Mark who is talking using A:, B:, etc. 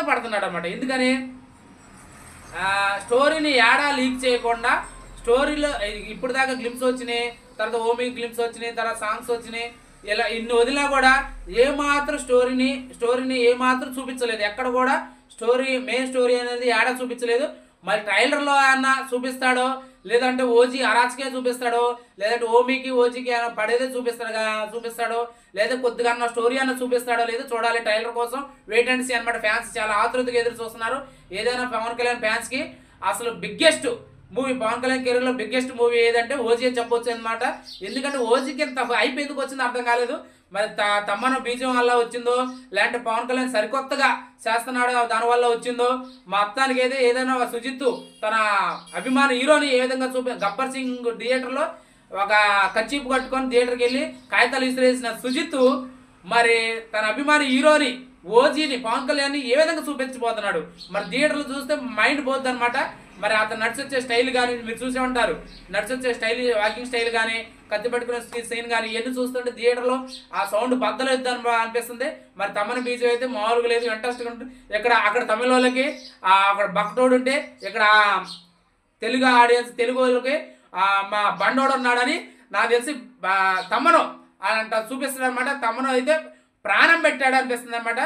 A: పడుతున్నాడు అనమాట. ఎందుకని స్టోరీని ఏడా లీక్ చేయకుండా స్టోరీలో ఇప్పుడు దాకా గ్లిమ్స్ వచ్చినాయి, తర్వాత ఓమీ గ్లిమ్స్ వచ్చినాయి, తర్వాత సాంగ్స్ వచ్చినాయి, ఇలా ఇన్ని వదిలినా కూడా ఏమాత్రం స్టోరీని ఏమాత్రం చూపించలేదు. ఎక్కడ కూడా మెయిన్ స్టోరీ అనేది ఏడా చూపించలేదు. మరి ట్రైలర్లో అన్న చూపిస్తాడో, లేదంటే ఓజీ అరాచకే చూపిస్తాడో, లేదంటే ఓజీకి పడేదే చూపిస్తాడో, లేదా కొద్దిగా అన్న స్టోరీ అన్న చూపిస్తాడో లేదో చూడాలి. ట్రైలర్ కోసం వెయిట్ అండ్ సీ అనమాట. ఫ్యాన్స్ చాలా ఆతృతగా ఎదురు చూస్తున్నారు. ఏదైనా పవన్ కళ్యాణ్ ఫ్యాన్స్కి అసలు బిగ్గెస్ట్ మూవీ, పవన్ కళ్యాణ్ కెరీర్లో బిగ్గెస్ట్ మూవీ ఏదంటే ఓజీ అని చెప్పొచ్చు అనమాట. ఎందుకంటే ఓజీకి ఎంత హైప్ ఎందుకు వచ్చిందో అర్థం కాలేదు. మరి తమ్మన బీజం వల్ల వచ్చిందో, లేదంటే పవన్ కళ్యాణ్ సరికొత్తగా చేస్తున్నాడు దానివల్ల వచ్చిందో, మొత్తానికి అయితే ఏదైనా సుజిత్ తన అభిమాన హీరోని ఏ విధంగా గబ్బర్ సింగ్ థియేటర్లో ఒక కచ్చీపు కట్టుకొని థియేటర్కి వెళ్ళి కాగితాలు విసిరేసిన సుజిత్ మరి తన అభిమాన హీరోని ఓజీని పవన్ కళ్యాణ్ని ఏ విధంగా చూపించబోతున్నాడు. మరి థియేటర్లో చూస్తే మైండ్ పోద్ది అనమాట. మరి అతను నడిచొచ్చే స్టైల్ కానీ మీరు చూసే ఉంటారు. నడిచొచ్చే స్టైల్, వాకింగ్ స్టైల్ కానీ, కత్తి పట్టుకునే సీన్ కానీ ఇవన్నీ చూస్తుంటే థియేటర్లో ఆ సౌండ్ బద్దలు వద్దని అనిపిస్తుంది. మరి తమ్మని బీజం అయితే మామూలుగా లేదు, ఇంట్రెస్ట్గా ఉంటుంది. అక్కడ తమిళ వాళ్ళకి అక్కడ బక్కటోడు ఉంటే, ఇక్కడ తెలుగు ఆడియన్స్ తెలుగు వాళ్ళకి మా బండోడు ఉన్నాడని నాకు తెలిసి తమ్మను అంట చూపిస్తున్నాడు అనమాట. తమ్మను అయితే ప్రాణం పెట్టాడు అనిపిస్తుంది అనమాట.